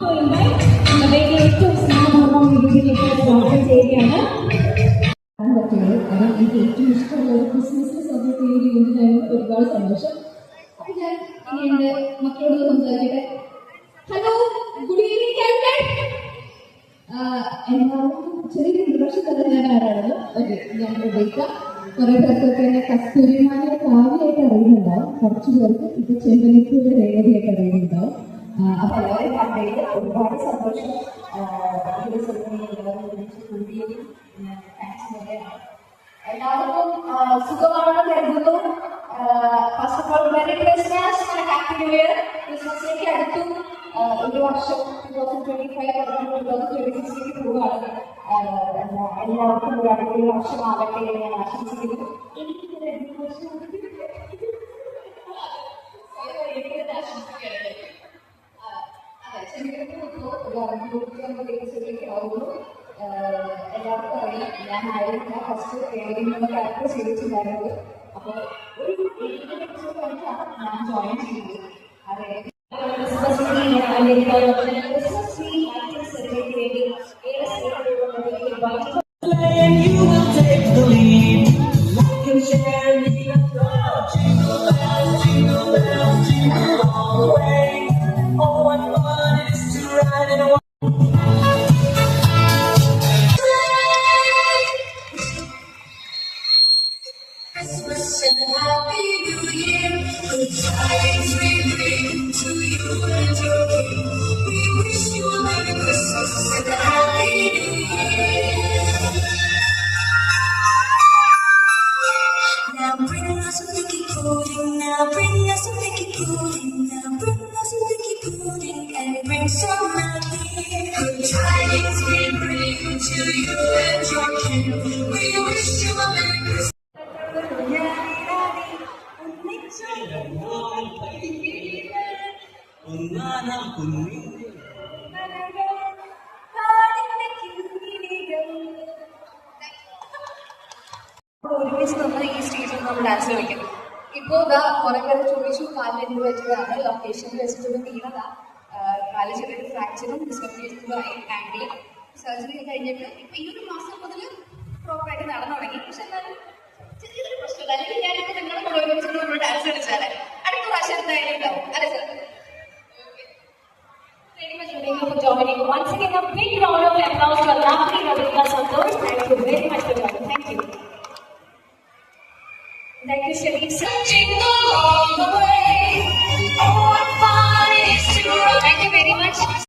ഏറ്റവും സ്നേഹപൂർവ്വം ഇതിലേക്ക് സ്വാഗതം ചെയ്യുകയാണ്. കാരണം എനിക്ക് ഏറ്റവും ഇഷ്ടമുള്ള ഒരു ക്രിസ്മസിനെ സപ്പോർട്ട് ചെയ്യുന്നതിനായിരുന്നു ഒരുപാട് സന്തോഷം. അപ്പൊ ഞാൻ ഇനി എന്റെ മക്കളോട് സംസാരിക്കട്ടെ. Hello, good evening captain. എല്ലാവർക്കും ചെറിയൊരു ഇൻട്രൊഡക്ഷൻ തന്നെ ഞാൻ ആരാണല്ലോ. ഓക്കെ, ഞാൻ ഉപയോഗിക്കാം. കുറെ പേർക്കൊക്കെ എന്നെ കസ്തൂരിമാനെ കാവ്യമായിട്ട് അറിയുന്നുണ്ടാവും, കുറച്ചു പേർക്ക് ഇപ്പൊ ചെമ്പനിപ്പൂര് രേവതിയായിട്ട് അറിയുന്നുണ്ടാവും. അപ്പൊ എല്ലാവരും കണ്ടതിൽ ഒരുപാട് സന്തോഷം. എല്ലാവർക്കും സുഖമാണെന്ന് കരുതുന്നു. First of all merry Christmas and happy new year. ക്രിസ്മസിലേക്ക് അടുത്തു ഒരു വർഷം 2025 2026 പോവുകയാണ്. എല്ലാവർക്കും ഒരു അടിപൊളി വർഷമാകട്ടെ എന്ന് ഞാൻ ആശംസിക്കുന്നു. എനിക്ക് എല്ലാവർക്കും അറിയാം, ഞാൻ ആയിരുന്നില്ല ഫസ്റ്റ് ഏതെങ്കിലും ക്യാരക്ടർ ചെയ്തിട്ടുണ്ടായിരുന്നത്. അപ്പോൾ ഒരു എപ്പിസോഡ് ഞാൻ ജോയിൻ ചെയ്തത്. അതെ, ക്രിസ്മസ് ട്രീ സെലിബ്രേറ്റ് വേണ്ടി ഏറെ Christmas and Happy New Year. Good tidings we bring to you and your king. We wish you a Merry Christmas and a Happy New Year. Now bring us a sticky pudding. Now bring us a sticky pudding. Now bring us a sticky pudding and bring some out here. Good tidings we bring to you and your king. We wish you a Merry Christmas. ഒരുമിച്ച് നമ്മൾ ഈ സ്റ്റേജിൽ നമ്മൾ dance കളിക്കും. ഇപ്പോൾ ഇതാ കുറെ പേര് ചോദിച്ചു കാലിന് വെച്ചതാണ് ലൊക്കേഷനിൽ വെച്ചിട്ട് വീണതാ. കാല് ചെറിയൊരു ഫ്രാക്ചറും ഡിസ്ലൊക്കേഷനുമായി ആംഗിളും സർജറി കഴിഞ്ഞിട്ട് ഇപ്പൊ ഈ ഒരു മാസം മുതൽ പ്രോപ്പറായിട്ട് നടന്നു തുടങ്ങി. പക്ഷെ എന്നാലും ചെറിയൊരു പ്രശ്നമില്ല. അല്ലെങ്കിൽ ഞാനിപ്പോ നിങ്ങളുടെ കൂടെ ഒരുമിച്ച് നമ്മൾ ഡാൻസ് കളിച്ചാലേ അടുത്ത പ്രാവശ്യം എന്തായാലും ഉണ്ടാവും. അല്ലേ sir? For joining. Once again, a big round of applause for Rafli Ravika Santosh. Thank you very much for joining. Thank you. Thank you, Sharif sir.